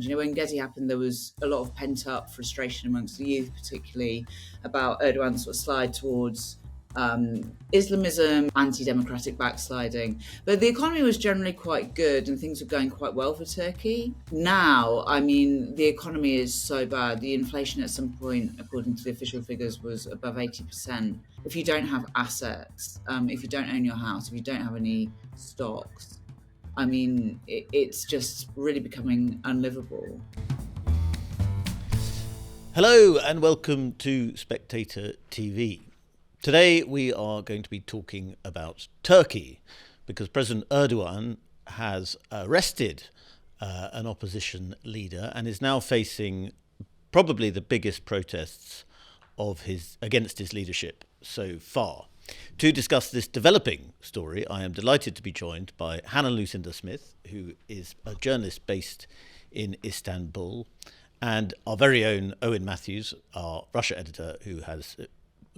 happened. When Gezi happened, there was a lot of pent-up frustration amongst the youth, particularly about Erdogan's sort of slide towards Islamism, anti-democratic backsliding. But the economy was generally quite good and things were going quite well for Turkey. Now, the economy is so bad. The inflation at some point, according to the official figures, was above 80%. If you don't have assets, if you don't own your house, if you don't have any stocks, it's just really becoming unlivable. Hello and welcome to Spectator TV. Today we are going to be talking about Turkey because President Erdogan has arrested an opposition leader and is now facing probably the biggest protests against his leadership so far. To discuss this developing story, I am delighted to be joined by Hannah Lucinda Smith, who is a journalist based in Istanbul, and our very own Owen Matthews, our Russia editor, who has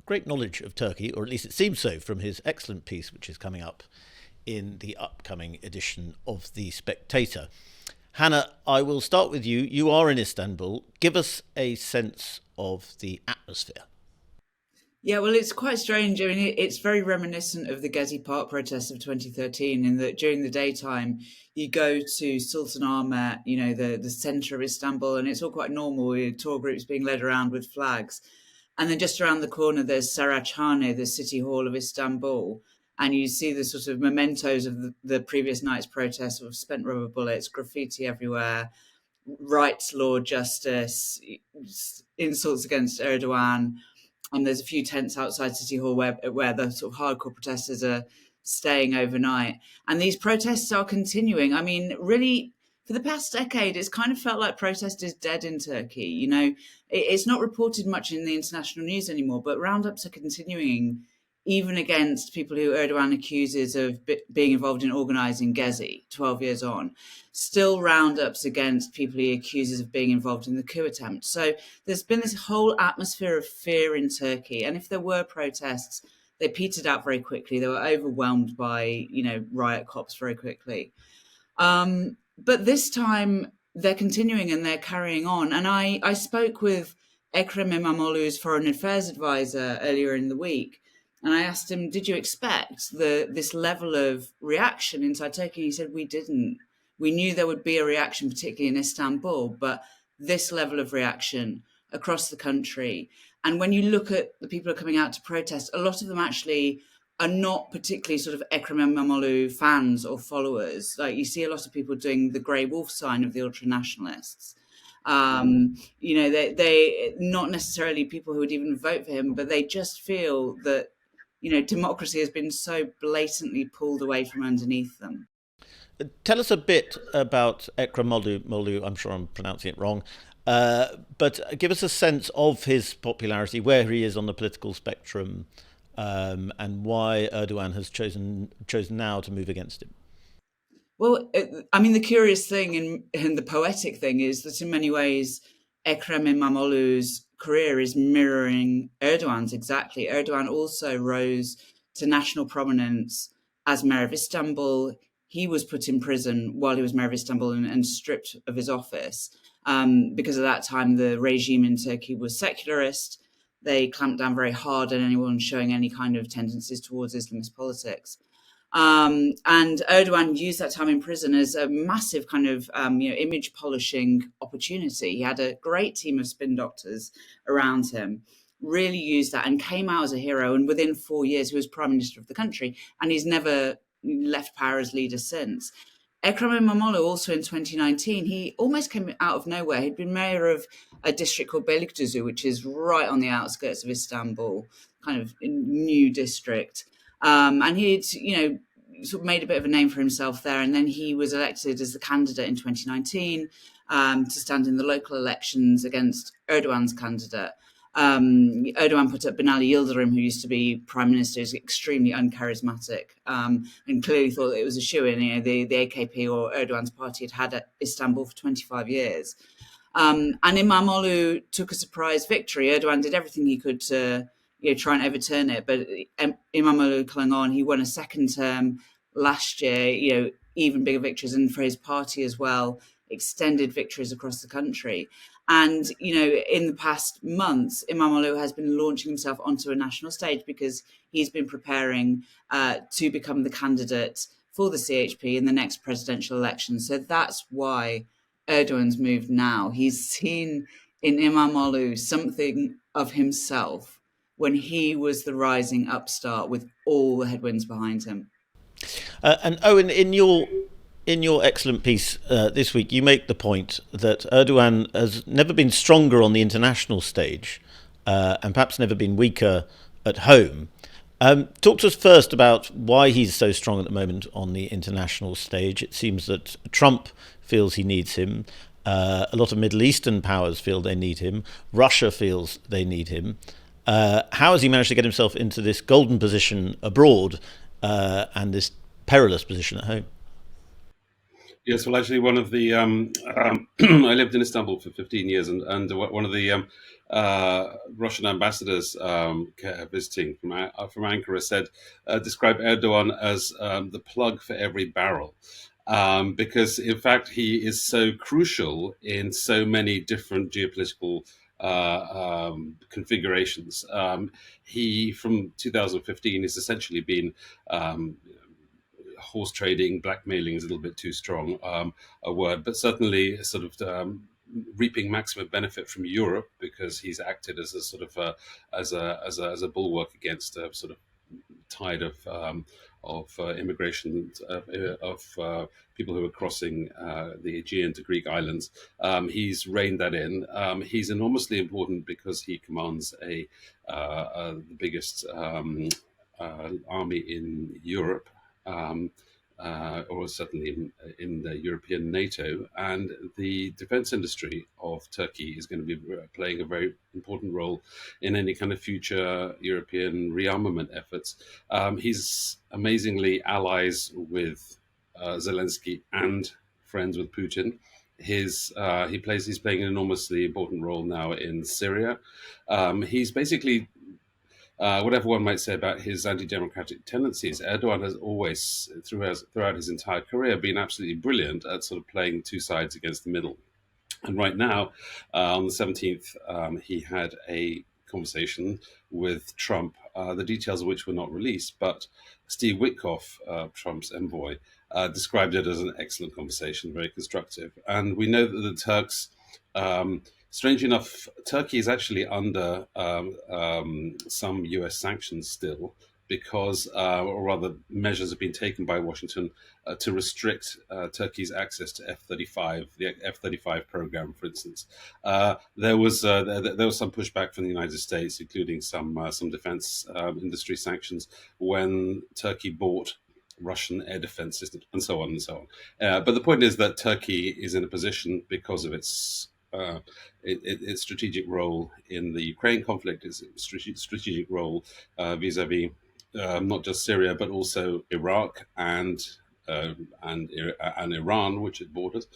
great knowledge of Turkey, or at least it seems so from his excellent piece, which is coming up in the upcoming edition of The Spectator. Hannah, I will start with you. You are in Istanbul. Give us a sense of the atmosphere. Yeah, well, it's quite strange. It's very reminiscent of the Gezi Park protests of 2013 in that during the daytime, you go to Sultanahmet, the centre of Istanbul, and it's all quite normal with tour groups being led around with flags. And then just around the corner, there's Saraçhane, the city hall of Istanbul. And you see the sort of mementos of the previous night's protests of spent rubber bullets, graffiti everywhere, rights law, justice, insults against Erdogan. And there's a few tents outside City Hall where the sort of hardcore protesters are staying overnight. And these protests are continuing. Really, for the past decade, it's kind of felt like protest is dead in Turkey. It's not reported much in the international news anymore, but roundups are continuing, even against people who Erdogan accuses of being involved in organising Gezi 12 years on. Still roundups against people he accuses of being involved in the coup attempt. So there's been this whole atmosphere of fear in Turkey. And if there were protests, they petered out very quickly. They were overwhelmed by, riot cops very quickly. But this time they're continuing and they're carrying on. And I spoke with Ekrem İmamoğlu's foreign affairs advisor earlier in the week. And I asked him, did you expect this level of reaction inside Turkey? He said, we didn't. We knew there would be a reaction, particularly in Istanbul, but this level of reaction across the country. And when you look at the people who are coming out to protest, a lot of them actually are not particularly sort of Ekrem İmamoğlu fans or followers. Like you see a lot of people doing the grey wolf sign of the ultra-nationalists. They not necessarily people who would even vote for him, but they just feel that, democracy has been so blatantly pulled away from underneath them. Tell us a bit about Ekrem İmamoğlu. I'm sure I'm pronouncing it wrong, but give us a sense of his popularity, where he is on the political spectrum, and why Erdogan has chosen now to move against him. Well, the curious thing and the poetic thing is that in many ways, Ekrem İmamoğlu's career is mirroring Erdogan's exactly. Erdogan also rose to national prominence as mayor of Istanbul. He was put in prison while he was mayor of Istanbul and stripped of his office because at that time the regime in Turkey was secularist. They clamped down very hard on anyone showing any kind of tendencies towards Islamist politics. And Erdogan used that time in prison as a massive kind of image polishing opportunity. He had a great team of spin doctors around him, really used that and came out as a hero. And within 4 years, he was prime minister of the country, and he's never left power as leader since. Ekrem İmamoğlu also in 2019, he almost came out of nowhere. He'd been mayor of a district called Beylikdüzü, which is right on the outskirts of Istanbul, kind of a new district. And he'd, sort of made a bit of a name for himself there. And then he was elected as the candidate in 2019 to stand in the local elections against Erdogan's candidate. Erdogan put up Binali Yildirim, who used to be prime minister, who's extremely uncharismatic, and clearly thought that it was a shoo-in. The AKP or Erdogan's party had Istanbul for 25 years. And İmamoğlu took a surprise victory. Erdogan did everything he could to try and overturn it, but İmamoğlu clung on. He won a second term last year, even bigger victories, and for his party as well, extended victories across the country. And, in the past months, Imamoglu has been launching himself onto a national stage because he's been preparing to become the candidate for the CHP in the next presidential election. So that's why Erdogan's moved now. He's seen in Imamoglu something of himself when he was the rising upstart with all the headwinds behind him. And Owen, in your excellent piece this week, you make the point that Erdogan has never been stronger on the international stage, and perhaps never been weaker at home. Talk to us first about why he's so strong at the moment on the international stage. It seems that Trump feels he needs him. A lot of Middle Eastern powers feel they need him. Russia feels they need him. How has he managed to get himself into this golden position abroad and this perilous position at home? Yes, well, actually, one of the I lived in Istanbul for 15 years, and one of the Russian ambassadors visiting from Ankara said, described Erdogan as the plug for every barrel. Because, in fact, he is so crucial in so many different geopolitical configurations. He, from 2015, has essentially been horse trading, blackmailing is a little bit too strong a word, but certainly sort of reaping maximum benefit from Europe, because he's acted as a sort of as a bulwark against a sort of tide of immigration of people who are crossing the Aegean to Greek islands. He's reined that in. He's enormously important because he commands the biggest army in Europe. Or certainly in the European NATO, and the defense industry of Turkey is going to be playing a very important role in any kind of future European rearmament efforts. He's amazingly allies with Zelensky and friends with Putin. He's playing an enormously important role now in Syria. He's basically whatever one might say about his anti-democratic tendencies, Erdogan has always, throughout his entire career, been absolutely brilliant at sort of playing two sides against the middle. And right now, on the 17th, he had a conversation with Trump, the details of which were not released, but Steve Witkoff, Trump's envoy, described it as an excellent conversation, very constructive. And we know that the Turks... Strange enough, Turkey is actually under some US sanctions still, because, or rather, measures have been taken by Washington to restrict Turkey's access to F-35, the F-35 program, for instance. There was some pushback from the United States, including some defense industry sanctions, when Turkey bought Russian air defense systems, and so on and so on. But the point is that Turkey is in a position, because of its strategic role in the Ukraine conflict, its strategic role vis-a-vis not just Syria but also Iraq and Iran, which it borders.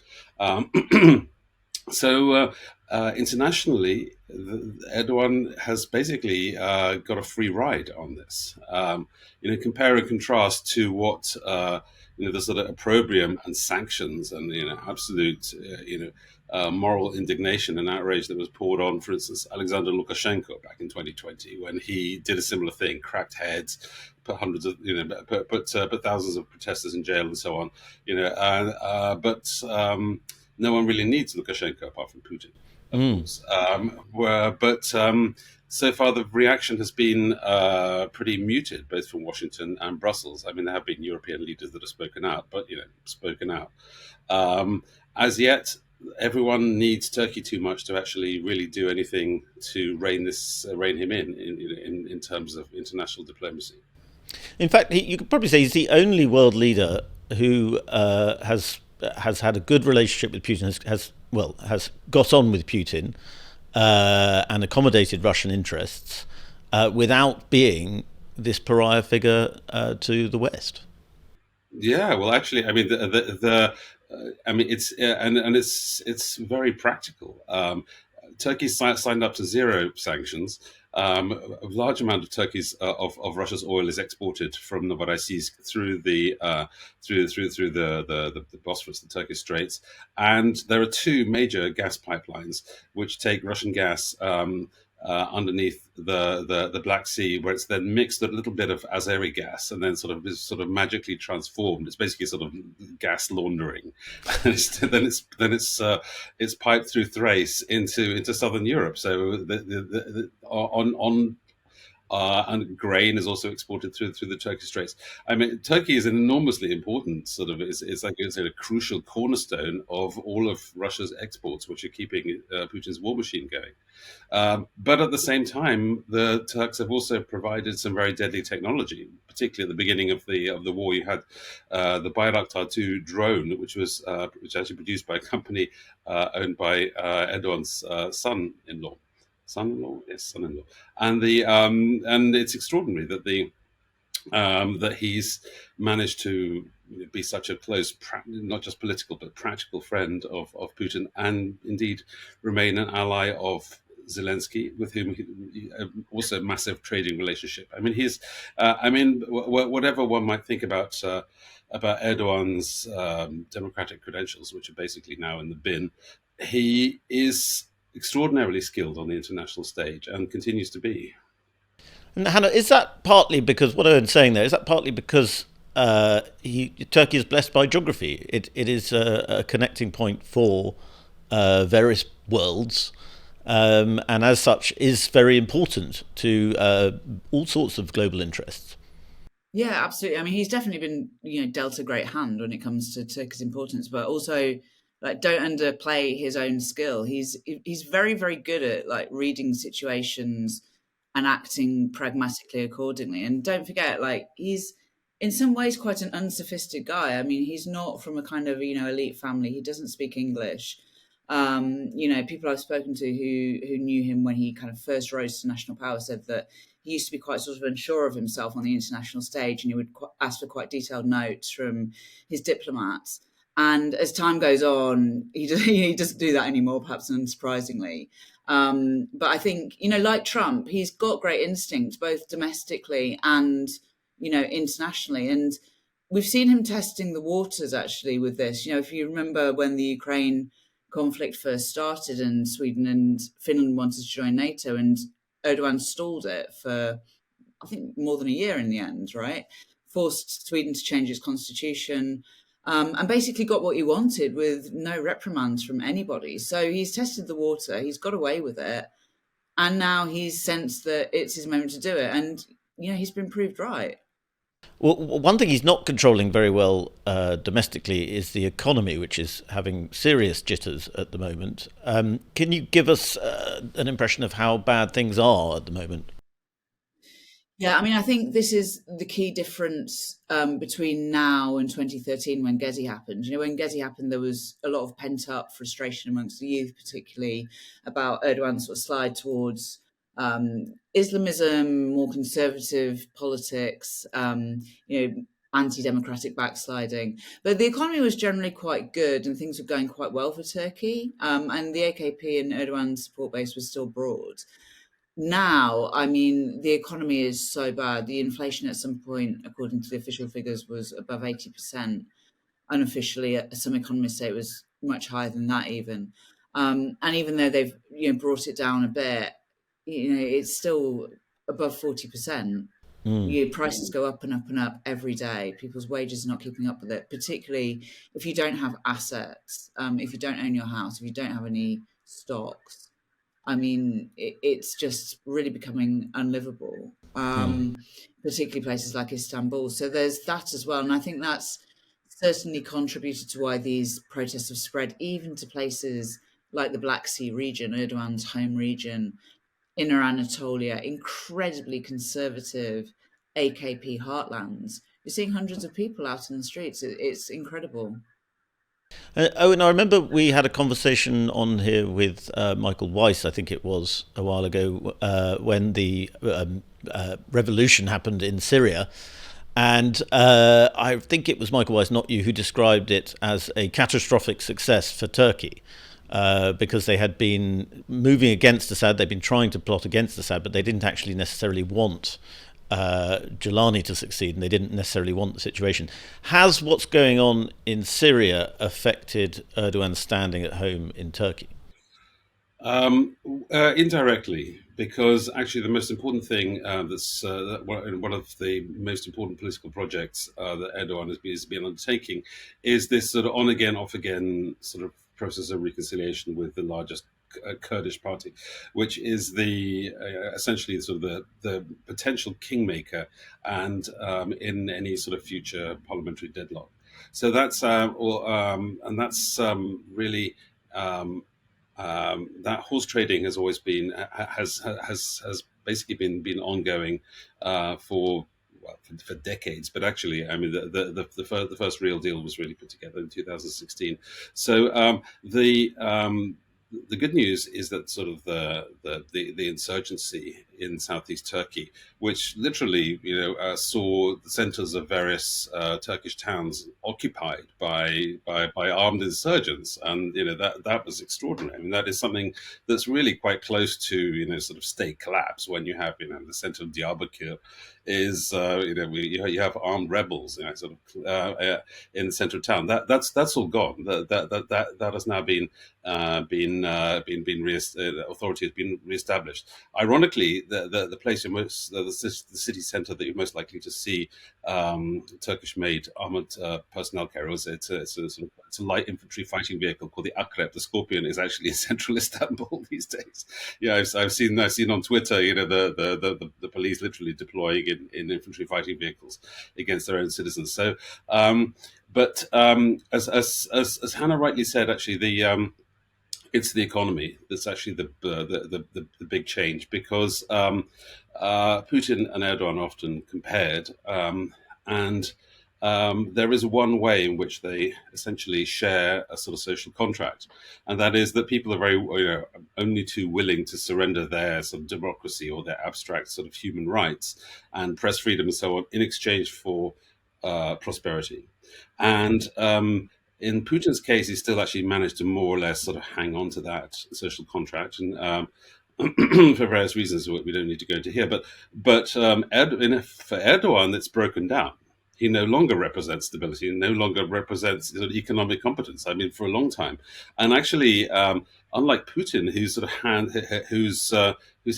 So internationally, Erdogan has basically got a free ride on this. Compare and contrast to what the sort of opprobrium and sanctions and absolute moral indignation and outrage that was poured on, for instance, Alexander Lukashenko back in 2020, when he did a similar thing, cracked heads, put hundreds of put thousands of protesters in jail and so on. But no one really needs Lukashenko apart from Putin, of course. So far, the reaction has been pretty muted, both from Washington and Brussels. I mean, there have been European leaders that have spoken out, but spoken out. As yet, everyone needs Turkey too much to actually really do anything to rein him in terms of international diplomacy. In fact, you could probably say he's the only world leader who has had a good relationship with Putin, has got on with Putin and accommodated Russian interests without being this pariah figure to the West. Yeah, well, actually, I mean, it's very practical. Turkey signed up to zero sanctions. A large amount of Turkey's of Russia's oil is exported from Novorossiysk through the Bosphorus, the Turkish Straits, and there are two major gas pipelines which take Russian gas underneath the Black Sea, where it's then mixed with a little bit of Azeri gas, and then is magically transformed. It's basically sort of gas laundering. then it's piped through Thrace into southern Europe. So and grain is also exported through the Turkish Straits. I mean, Turkey is an enormously important it's a crucial cornerstone of all of Russia's exports, which are keeping Putin's war machine going. But at the same time, the Turks have also provided some very deadly technology. Particularly at the beginning of the war, you had the Bayraktar 2 drone, which was actually produced by a company owned by Erdogan's son-in-law. Yes, son-in-law, and it's extraordinary that that he's managed to be such a close, not just political but practical friend of Putin, and indeed remain an ally of Zelensky, with whom he also a massive trading relationship. I mean, whatever one might think about Erdogan's democratic credentials, which are basically now in the bin, he is extraordinarily skilled on the international stage and continues to be. And Hannah, is that partly because what Owen's saying there? Is that partly because Turkey is blessed by geography? It is a connecting point for various worlds, and as such is very important to all sorts of global interests. Yeah, absolutely. I mean, he's definitely been, dealt a great hand when it comes to Turkey's importance, but also don't underplay his own skill. He's very, very good at reading situations and acting pragmatically accordingly. And don't forget, he's in some ways quite an unsophisticated guy. I mean, he's not from a kind of elite family. He doesn't speak English. People I've spoken to who knew him when he kind of first rose to national power said that he used to be quite sort of unsure of himself on the international stage, and he would ask for quite detailed notes from his diplomats. And as time goes on, he doesn't do that anymore, perhaps unsurprisingly. But I think, like Trump, he's got great instincts, both domestically and, internationally. And we've seen him testing the waters, actually, with this. If you remember when the Ukraine conflict first started and Sweden and Finland wanted to join NATO, and Erdogan stalled it for, I think, more than a year in the end, right? Forced Sweden to change its constitution. And basically got what he wanted with no reprimands from anybody. So he's tested the water, he's got away with it, and now he's sensed that it's his moment to do it. And, he's been proved right. Well, one thing he's not controlling very well domestically is the economy, which is having serious jitters at the moment. Can you give us an impression of how bad things are at the moment? Yeah, I mean, I think this is the key difference between now and 2013 when Gezi happened. When Gezi happened, there was a lot of pent-up frustration amongst the youth, particularly about Erdogan's sort of slide towards Islamism, more conservative politics, anti-democratic backsliding. But the economy was generally quite good and things were going quite well for Turkey. And the AKP and Erdogan's support base was still broad. Now, I mean, the economy is so bad. The inflation at some point, according to the official figures, was above 80%. Unofficially, some economists say it was much higher than that even. And even though they've brought it down a bit, it's still above 40%. Prices go up and up and up every day. People's wages are not keeping up with it, particularly if you don't have assets, if you don't own your house, if you don't have any stocks. I mean, it's just really becoming unlivable, particularly places like Istanbul. So there's that as well. And I think that's certainly contributed to why these protests have spread even to places like the Black Sea region, Erdogan's home region, Inner Anatolia, incredibly conservative AKP heartlands. You're seeing hundreds of people out in the streets. It's incredible. Owen, I remember we had a conversation on here with Michael Weiss, I think it was a while ago, when the revolution happened in Syria. And I think it was Michael Weiss, not you, who described it as a catastrophic success for Turkey. because they had been moving against Assad. They'd been trying to plot against Assad, but they didn't actually necessarily want Giuliani to succeed, and they didn't necessarily want the situation. Has what's going on in Syria affected Erdogan's standing at home in Turkey? Indirectly, because actually the most important thing that's one of the most important political projects that Erdogan has been undertaking is this sort of on again, off again sort of process of reconciliation with the largest Kurdish party, which is the essentially sort of the potential kingmaker and in any sort of future parliamentary deadlock. So that's really. That horse trading has always been has basically been ongoing for decades. But actually, I mean, the first real deal was really put together in 2016. So the good news is that sort of the insurgency in southeast Turkey, which literally saw the centers of various Turkish towns occupied by armed insurgents, and that was extraordinary. I mean, that is something that's really quite close to sort of state collapse when you have the center of Diyarbakir is you have armed rebels sort of in the center of town. That's all gone. That has now been authority has been reestablished. Ironically, the place the city centre that you're most likely to see Turkish-made armoured personnel carriers. It's a light infantry fighting vehicle called the Akrep. The Scorpion is actually in central Istanbul these days. Yeah, I've seen on Twitter, the police literally deploying in infantry fighting vehicles against their own citizens. So, but as Hannah rightly said, actually it's the economy that's actually the big change, because Putin and Erdogan are often compared, and there is one way in which they essentially share a sort of social contract, and that is that people are very only too willing to surrender their sort of democracy or their abstract sort of human rights and press freedom and so on in exchange for prosperity. And in Putin's case, he still actually managed to more or less sort of hang on to that social contract, and for various reasons we don't need to go into here. But for Erdogan, it's broken down. He no longer represents stability, and no longer represents economic competence. I mean, for a long time, and actually, unlike Putin, who's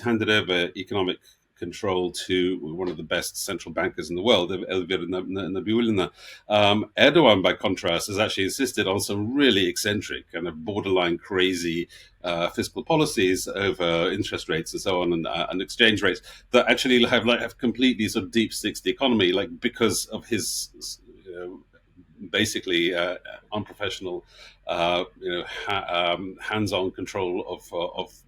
handed over economic control to one of the best central bankers in the world, Elvira Nabiullina. Erdogan, by contrast, has actually insisted on some really eccentric, kind of borderline crazy fiscal policies over interest rates and so on, and exchange rates that actually have completely sort of deep six the economy, because of his basically unprofessional, hands-on control of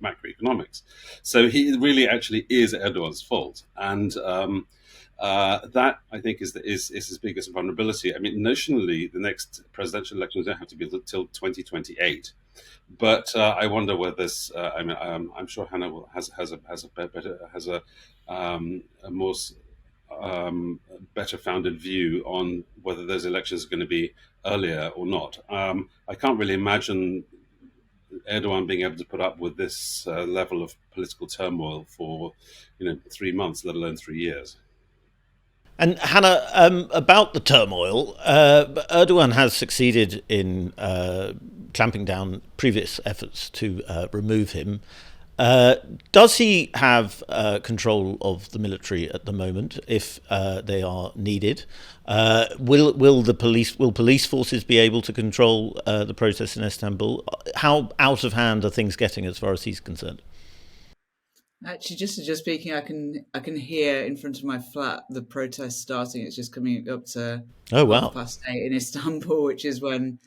macroeconomics. So he really actually is Erdogan's fault, and that I think is his biggest vulnerability. I mean, notionally, the next presidential elections don't have to be until 2028. But I wonder whether this. I'm sure Hannah has a more better founded view on whether those elections are going to be earlier or not. I can't really imagine Erdogan being able to put up with this level of political turmoil for 3 months, let alone 3 years. And Hannah, about the turmoil, Erdogan has succeeded in clamping down previous efforts to remove him. Does he have control of the military at the moment, if they are needed? Will police forces be able to control the protests in Istanbul? How out of hand are things getting as far as he's concerned? Actually, just speaking, I can hear in front of my flat the protest starting. It's just coming up to 8:30 in Istanbul, which is when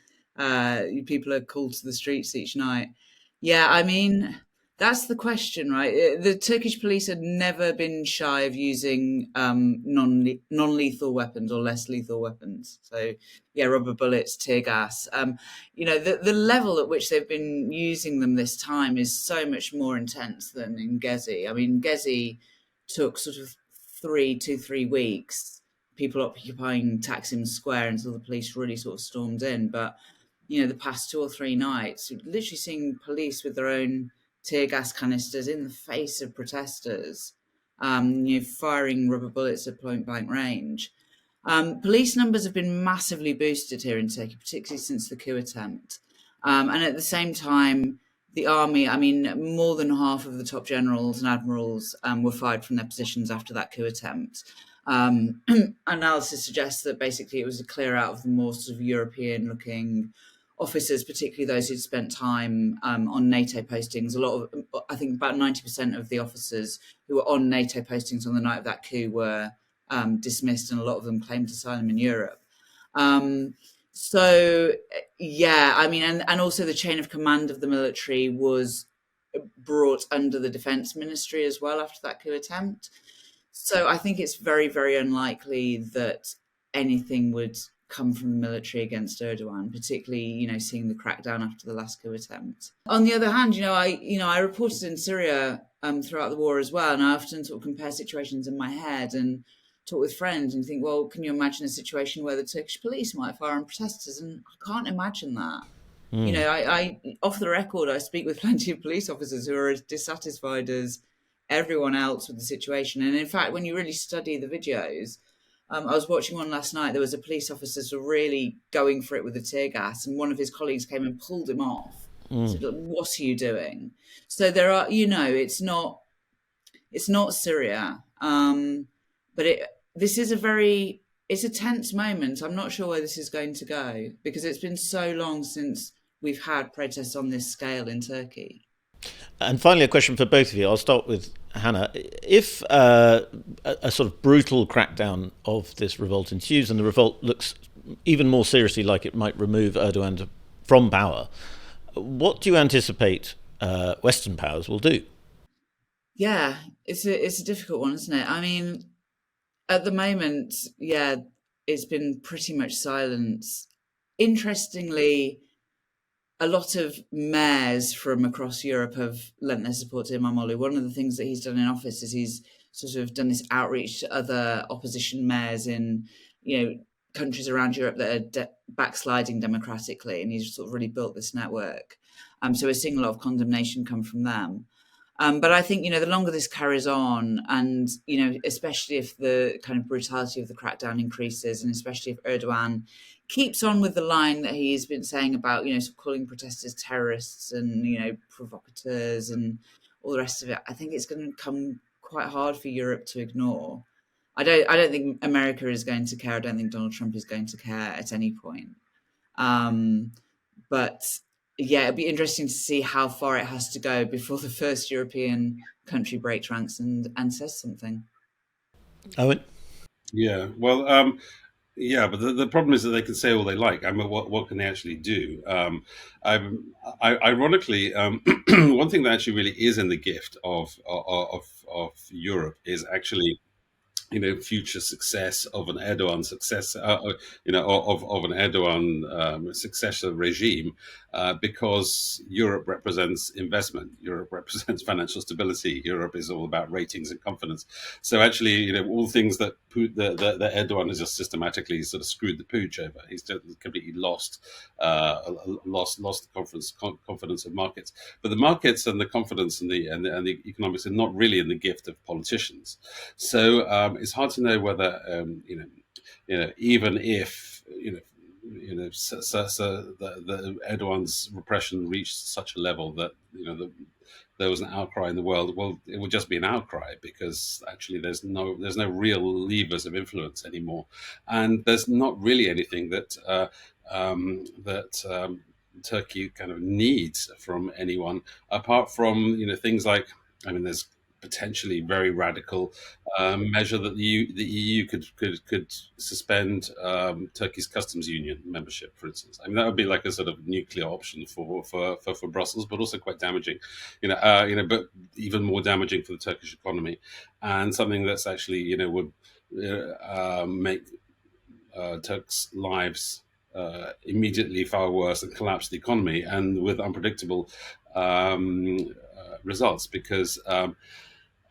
people are called to the streets each night. Yeah, I mean, that's the question, right? The Turkish police had never been shy of using non-lethal weapons or less lethal weapons. So, yeah, rubber bullets, tear gas. The level at which they've been using them this time is so much more intense than in Gezi. I mean, Gezi took sort of 3 weeks, people occupying Taksim Square until the police really sort of stormed in. But the past 2 or 3 nights, literally seeing police with their own tear gas canisters in the face of protesters, firing rubber bullets at point blank range. Police numbers have been massively boosted here in Turkey, particularly since the coup attempt. And at the same time, the army, more than half of the top generals and admirals were fired from their positions after that coup attempt. Analysis suggests that basically it was a clear out of the more sort of European-looking officers, particularly those who'd spent time on NATO postings. I think about 90% of the officers who were on NATO postings on the night of that coup were dismissed, and a lot of them claimed asylum in Europe. And also the chain of command of the military was brought under the defense ministry as well after that coup attempt. So I think it's very, very unlikely that anything would come from the military against Erdogan, particularly, seeing the crackdown after the last coup attempt. On the other hand, I reported in Syria throughout the war as well, and I often sort of compare situations in my head and talk with friends and think, well, can you imagine a situation where the Turkish police might fire on protesters? And I can't imagine that. I off the record, I speak with plenty of police officers who are as dissatisfied as everyone else with the situation. And in fact, when you really study the videos, I was watching one last night. There was a police officer sort of really going for it with the tear gas, and one of his colleagues came and pulled him off. Said, "What are you doing?" So there are, it's not Syria, but this is it's a tense moment. I'm not sure where this is going to go because it's been so long since we've had protests on this scale in Turkey. And finally, a question for both of you. I'll start with Hannah. If a sort of brutal crackdown of this revolt ensues and the revolt looks even more seriously like it might remove Erdogan from power, what do you anticipate Western powers will do? Yeah, it's a difficult one, isn't it? At the moment, it's been pretty much silence. Interestingly, a lot of mayors from across Europe have lent their support to Imamoglu. One of the things that he's done in office is he's sort of done this outreach to other opposition mayors in, countries around Europe that are backsliding democratically, and he's sort of really built this network. So we're seeing a lot of condemnation come from them. But I think, the longer this carries on and, especially if the kind of brutality of the crackdown increases, and especially if Erdogan keeps on with the line that he's been saying about, sort of calling protesters terrorists and, provocateurs and all the rest of it, I think it's going to become quite hard for Europe to ignore. I don't think America is going to care. I don't think Donald Trump is going to care at any point. But yeah, it'd be interesting to see how far it has to go before the first European country breaks ranks and says something. Owen? Yeah, well, but the problem is that they can say all they like. What can they actually do? Ironically, one thing that actually really is in the gift of Europe is actually future success of an Erdogan success, of an Erdogan successor regime, because Europe represents investment, Europe represents financial stability, Europe is all about ratings and confidence. So actually, all things that Erdogan has just systematically sort of screwed the pooch over. He's completely lost the confidence of markets. But the markets and the confidence and the economics are not really in the gift of politicians. So it's hard to know whether even if the Erdogan's repression reached such a level that there was an outcry in the world. Well, it would just be an outcry because actually there's no real levers of influence anymore, and there's not really anything that Turkey kind of needs from anyone apart from things like there's potentially very radical measure that the EU could suspend Turkey's customs union membership, for instance. That would be like a sort of nuclear option for Brussels, but also quite damaging, but even more damaging for the Turkish economy, and something that's actually would make Turks' lives immediately far worse and collapse the economy, and with unpredictable results, because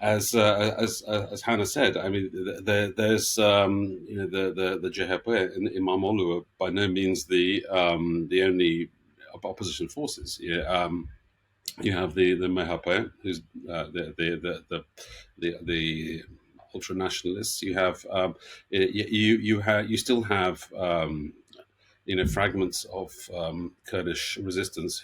as Hannah said, I mean, there's the CHP and Imamoglu are by no means the only opposition forces. You have the MHP, who's the ultra nationalists. You have you still have fragments of Kurdish resistance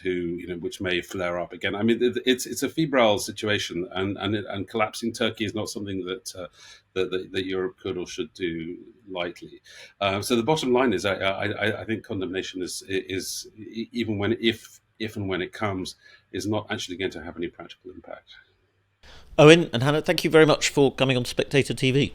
which may flare up again. I mean, it's a febrile situation, and collapsing Turkey is not something that Europe could or should do lightly. So the bottom line is, I think condemnation is even when if and when it comes, is not actually going to have any practical impact. Owen and Hannah, thank you very much for coming on Spectator TV.